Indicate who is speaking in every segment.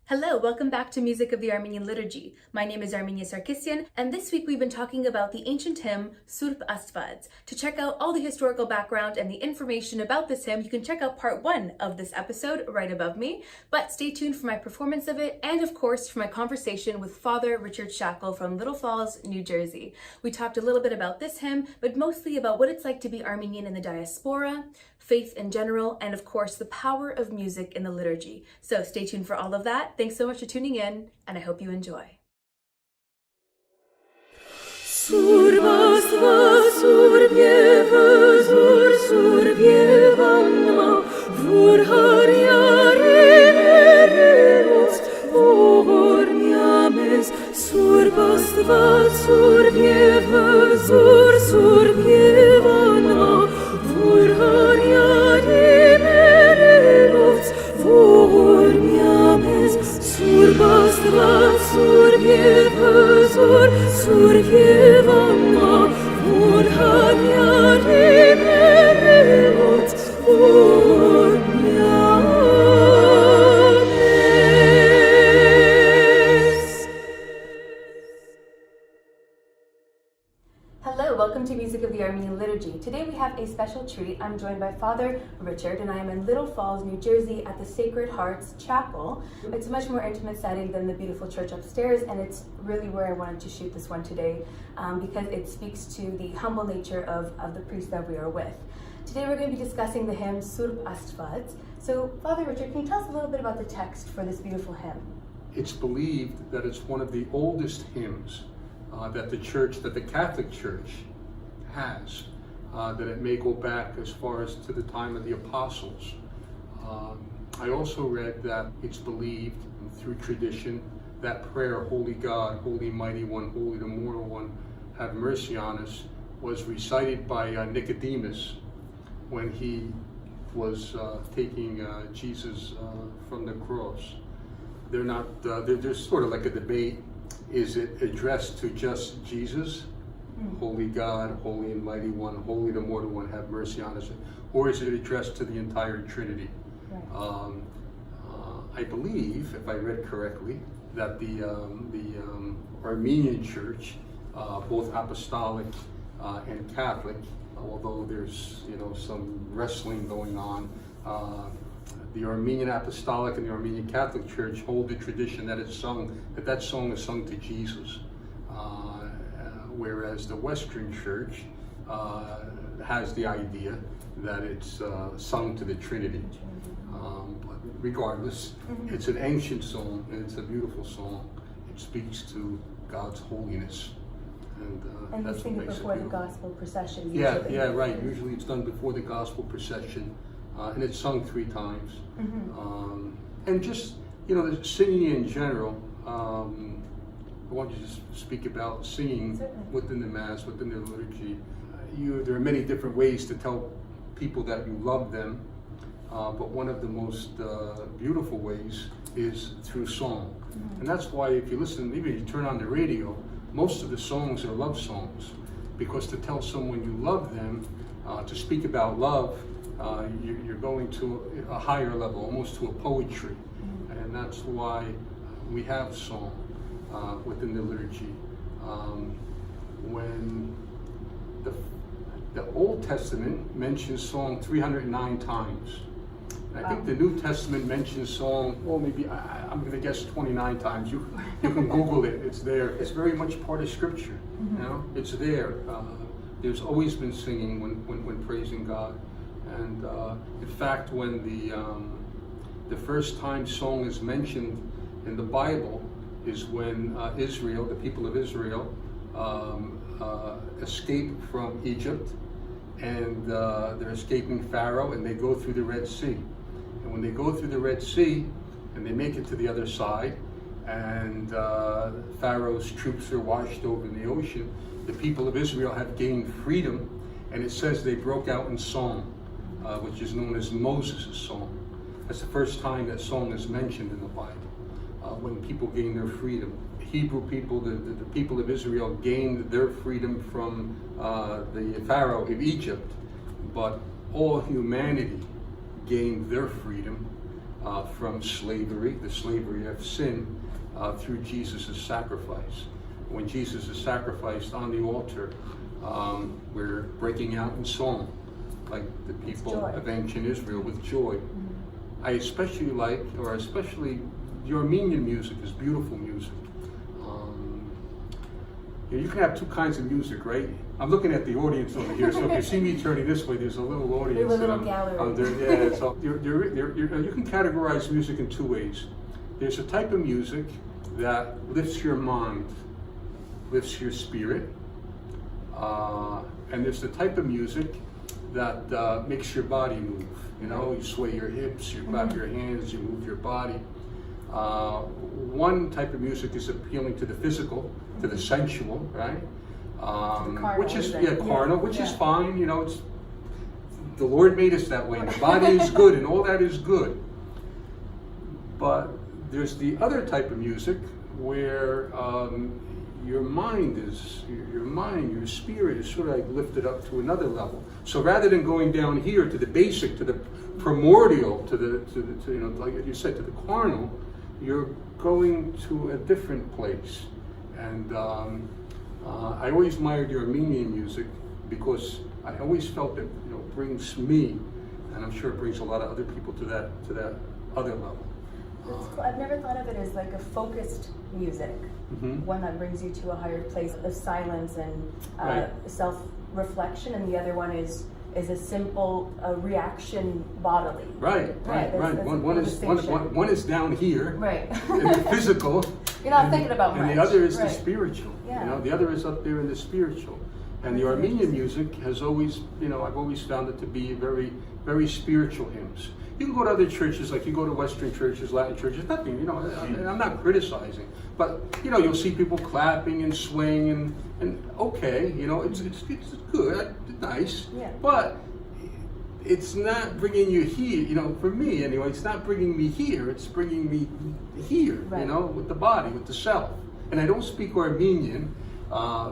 Speaker 1: Hello, welcome back to Music of the Armenian Liturgy. My name is Armenia Sarkisian, and this week we've been talking about the ancient hymn Sourp Asdvadz. To check out all the historical background and the information about this hymn, you can check out part 1 of this episode right above me, but stay tuned for my performance of it and of course for my conversation with Father Richard Shackil from Little Falls, New Jersey. We talked a little bit about this hymn, but mostly about what it's like to be Armenian in the diaspora, faith in general, and of course the power of music in the liturgy. So stay tuned for all of that. Thanks so much for tuning in, and I hope you enjoy.
Speaker 2: Sourp Asdvadz, Sourp Asdvadz, vor harjaremos, vor nyames. Sourp Asdvadz, Sourp Asdvadz, vor harjaremos, vor nyames. Sourp Asdvadz, Sourp Asdvadz, vor harjaremos, vor nyames.
Speaker 1: Hello, welcome to Music of the Armenian Liturgy. Today we have a special treat. I'm joined by Father Richard, and I am in Little Falls, New Jersey at the Sacred Hearts Chapel. It's a much more intimate setting than the beautiful church upstairs, and it's really where I wanted to shoot this one today because it speaks to the humble nature of the priest that we are with. Today we're going to be discussing the hymn Sourp Asdvadz. So Father Richard, can you tell us a little bit about the text for this beautiful hymn?
Speaker 3: It's believed that it's one of the oldest hymns that the Catholic Church has, that it may go back as far as to the time of the apostles. I also read that it's believed through tradition that prayer, Holy God, Holy Mighty One, Holy the Mortal One, have mercy on us, was recited by Nicodemus when he was taking Jesus from the cross. There's sort of like a debate. Is it addressed to just Jesus? Holy God, Holy and Mighty One, Holy the Mortal One, have mercy on us. Or is it addressed to the entire Trinity? Right. I believe, if I read correctly, that the Armenian Church, both Apostolic and Catholic, although there's some wrestling going on, the Armenian Apostolic and the Armenian Catholic Church hold the tradition that that song is sung to Jesus, whereas the Western Church has the idea that it's sung to the Trinity. But regardless, it's an ancient song and it's a beautiful song. It speaks to God's holiness.
Speaker 1: And
Speaker 3: that's
Speaker 1: we sing it before the gospel procession.
Speaker 3: Yeah, right. Usually it's done before the gospel procession. And it's sung 3 times. And just, the singing in general, I want you to speak about singing within the Mass, within the liturgy. There are many different ways to tell people that you love them, but one of the most beautiful ways is through song. And that's why if you listen, even if you turn on the radio, most of the songs are love songs, because to tell someone you love them, to speak about love, you're going to a higher level, almost to a poetry. And that's why we have song within the liturgy. When the Old Testament mentions song 309 times. I think the New Testament mentions song, well, maybe I'm going to guess 29 times. You can Google it. It's there. It's very much part of Scripture. It's there. There's always been singing when praising God. And in fact, when the first time song is mentioned in the Bible is when Israel, the people of Israel, escape from Egypt, and they're escaping Pharaoh, and they go through the Red Sea. And when they go through the Red Sea, and they make it to the other side, and Pharaoh's troops are washed over in the ocean, the people of Israel have gained freedom, and it says they broke out in song, which is known as Moses' song. That's the first time that song is mentioned in the Bible, when people gain their freedom. Hebrew people, the people of Israel, gained their freedom from the Pharaoh of Egypt, but all humanity gained their freedom from slavery, the slavery of sin, through Jesus' sacrifice. When Jesus is sacrificed on the altar, we're breaking out in song, like the people of ancient Israel, with joy. I especially like, the Armenian music is beautiful music. You can have two kinds of music, right? I'm looking at the audience over here, so if you see me turning this way, there's a little audience.
Speaker 1: There's a little gallery.
Speaker 3: Yeah, so you can categorize music in two ways. There's a type of music that lifts your mind, lifts your spirit, and there's the type of music that makes your body move. You know, you sway your hips, you clap your hands, you move your body. One type of music is appealing to the physical, to the sensual, right? Which is carnal, which is fine. You know, it's the Lord made us that way. The body is good, and all that is good. But there's the other type of music where your spirit is sort of like lifted up to another level. So rather than going down here to the basic, to the primordial, to you know, like you said, to the carnal, you're going to a different place. And I always admired the Armenian music because I always felt that, you know, brings me, and I'm sure it brings a lot of other people to that other level.
Speaker 1: That's cool. I've never thought of it as like a focused music, one that brings you to a higher place of silence and self-reflection, and the other one is a simple reaction bodily.
Speaker 3: Right. One is down here,
Speaker 1: right,
Speaker 3: in the physical.
Speaker 1: You're not thinking about much.
Speaker 3: And the other is the spiritual.
Speaker 1: Yeah.
Speaker 3: You know, the other is up there in the spiritual. And the Armenian music has always, you know, I've always found it to be very, very spiritual hymns. You can go to other churches, like you go to Western churches, Latin churches, nothing, you know, I'm not criticizing. But, you know, you'll see people clapping and swaying and okay, you know, it's good, it's nice.
Speaker 1: Yeah.
Speaker 3: But it's not bringing you here, you know, for me anyway, it's not bringing me here, it's bringing me here, you know, with the body, with the self. And I don't speak Armenian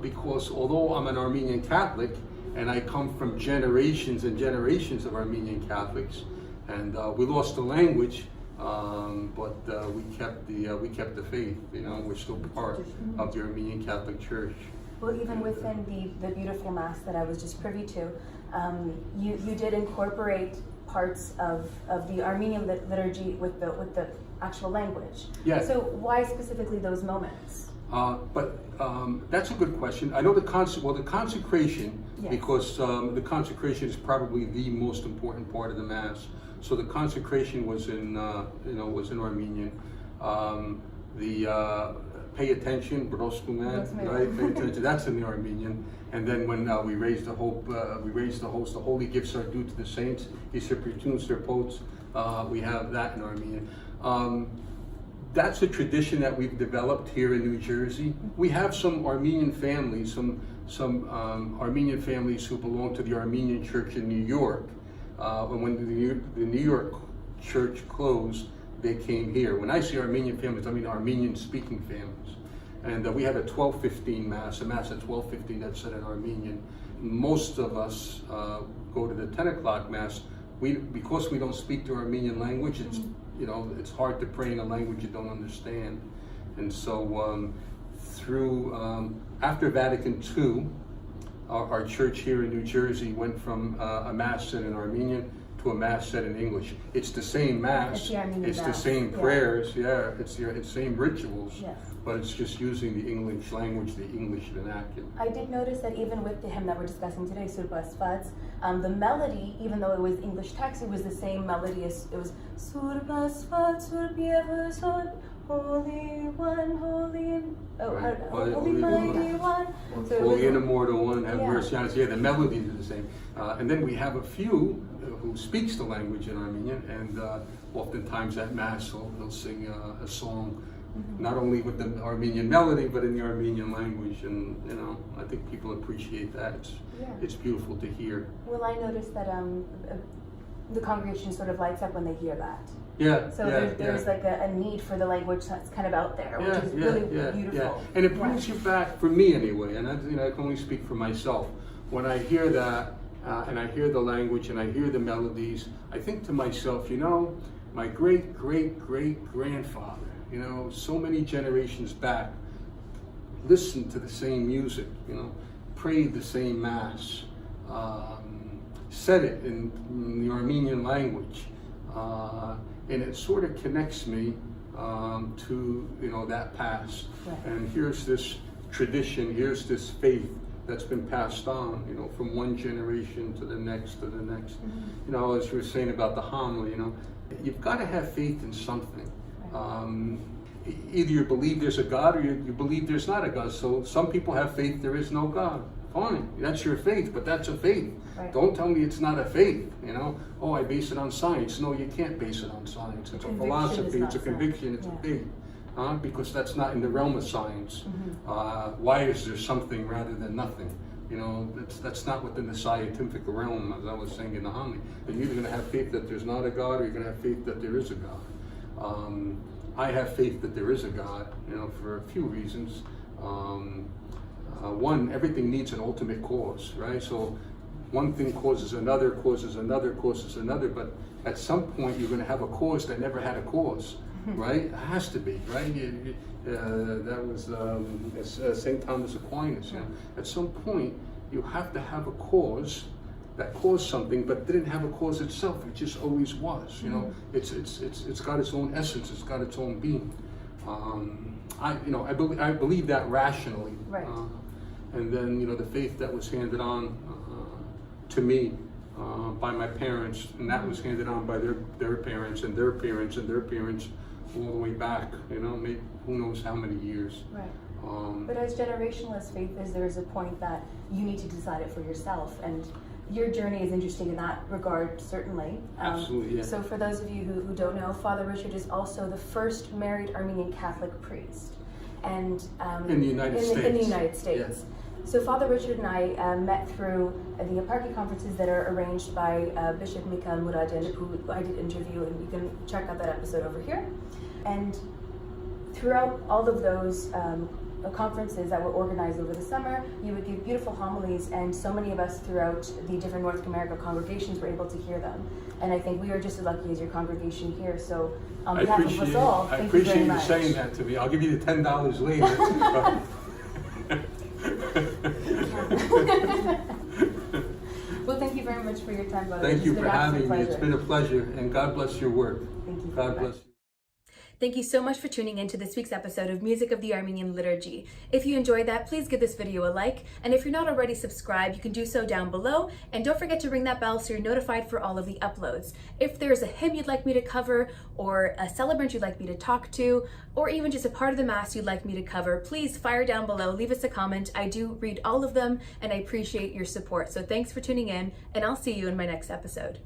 Speaker 3: because although I'm an Armenian Catholic and I come from generations and generations of Armenian Catholics, and we lost the language, but we kept the faith, you know, we're still part of the Armenian Catholic Church.
Speaker 1: Well, even within the beautiful Mass that I was just privy to, you did incorporate parts of the Armenian liturgy with the actual language.
Speaker 3: Yeah.
Speaker 1: So why specifically those moments?
Speaker 3: But that's a good question. I know the consecration,
Speaker 1: yes, because
Speaker 3: the consecration is probably the most important part of the Mass. So the consecration was in Armenian. Pay attention, right? Pay attention. That's in the Armenian. And then when we raise the hope, we raise the host. The holy gifts are due to the saints. We have that in Armenian. That's a tradition that we've developed here in New Jersey. We have some Armenian families, some Armenian families who belong to the Armenian Church in New York. When the New York church closed, they came here. When I say Armenian families, I mean Armenian-speaking families. And we had a 12:15 Mass, a Mass at 12:15 that's said in Armenian. Most of us go to the 10 o'clock Mass. Because we don't speak the Armenian language, it's, you know, it's hard to pray in a language you don't understand. And so after Vatican II, our church here in New Jersey went from a Mass said in Armenian to a Mass said in English. It's the same Mass, it's the same prayers, it's the same rituals,
Speaker 1: yes,
Speaker 3: but it's just using the English language, the English vernacular.
Speaker 1: I did notice that even with the hymn that we're discussing today, Sourp Asdvadz, the melody, even though it was English text, it was the same melody as it was Sourp Asdvadz, Sourp Asdvadz, Holy One, Holy, Holy Mighty One.
Speaker 3: Holy and Immortal One, have mercy on us. Yeah, the melodies are the same. And then we have a few who speaks the language in Armenian, and oftentimes at Mass he'll sing a song, not only with the Armenian melody, but in the Armenian language. And, you know, I think people appreciate that. It's beautiful to hear.
Speaker 1: Well, I noticed that the congregation sort of lights up when they hear that.
Speaker 3: Yeah.
Speaker 1: So there's like a need for the language that's kind of out there, which is really beautiful.
Speaker 3: Yeah. And it brings you back, for me anyway, and I can only speak for myself. When I hear that, and I hear the language and I hear the melodies, I think to myself, you know, my great-great-great-grandfather, you know, so many generations back, listened to the same music, you know, prayed the same mass, said it in the Armenian language, and it sort of connects me to, you know, that past.
Speaker 1: Right.
Speaker 3: And here's this tradition, here's this faith that's been passed on, you know, from one generation to the next to the next. You know, as you were saying about the homily, you know, you've got to have faith in something. Either you believe there's a God or you believe there's not a God. So some people have faith there is no God. Fine, that's your faith, but that's a faith.
Speaker 1: Right.
Speaker 3: Don't tell me it's not a faith, you know. Oh, I base it on science. No, you can't base it on science. It's a philosophy, it's a conviction, it's a faith. Because that's not in the realm of science. Why is there something rather than nothing? You know, that's not within the scientific realm, as I was saying in the homily. You're either going to have faith that there's not a God, or you're going to have faith that there is a God. I have faith that there is a God, you know, for a few reasons. One, everything needs an ultimate cause, right? So one thing causes another, causes another, causes another, but at some point you're going to have a cause that never had a cause, right? It has to be, right? That was St. Thomas Aquinas. You know? At some point you have to have a cause that caused something, but didn't have a cause itself. It just always was. You know, it's got its own essence. It's got its own being. I believe that rationally.
Speaker 1: Right.
Speaker 3: And then, you know, the faith that was handed on to me by my parents, and that was handed on by their parents and their parents and their parents all the way back, you know, maybe who knows how many years.
Speaker 1: Right. But as generational as faith is, there is a point that you need to decide it for yourself, and your journey is interesting in that regard, certainly.
Speaker 3: Absolutely, yeah.
Speaker 1: So for those of you who don't know, Father Richard is also the first married Armenian Catholic priest. And
Speaker 3: in the United States.
Speaker 1: In the United States.
Speaker 3: Yes.
Speaker 1: So Father Richard and I met through the Eparchy conferences that are arranged by Bishop Mikhail Muradin, who I did interview, and you can check out that episode over here. And throughout all of those conferences that were organized over the summer, you would give beautiful homilies, and so many of us throughout the different North America congregations were able to hear them. And I think we are just as lucky as your congregation here. So on behalf of us all, thank you very much.
Speaker 3: I appreciate you saying that to me. I'll give you the $10 later.
Speaker 1: Well, thank you very much for your time, Father.
Speaker 3: Thank you for having me. It's been a pleasure, and God bless your work.
Speaker 1: Thank you.
Speaker 3: God bless you.
Speaker 1: Thank you so much for tuning in to this week's episode of Music of the Armenian Liturgy. If you enjoyed that, please give this video a like, and if you're not already subscribed, you can do so down below, and don't forget to ring that bell so you're notified for all of the uploads. If there's a hymn you'd like me to cover, or a celebrant you'd like me to talk to, or even just a part of the Mass you'd like me to cover, please fire down below, leave us a comment. I do read all of them, and I appreciate your support. So thanks for tuning in, and I'll see you in my next episode.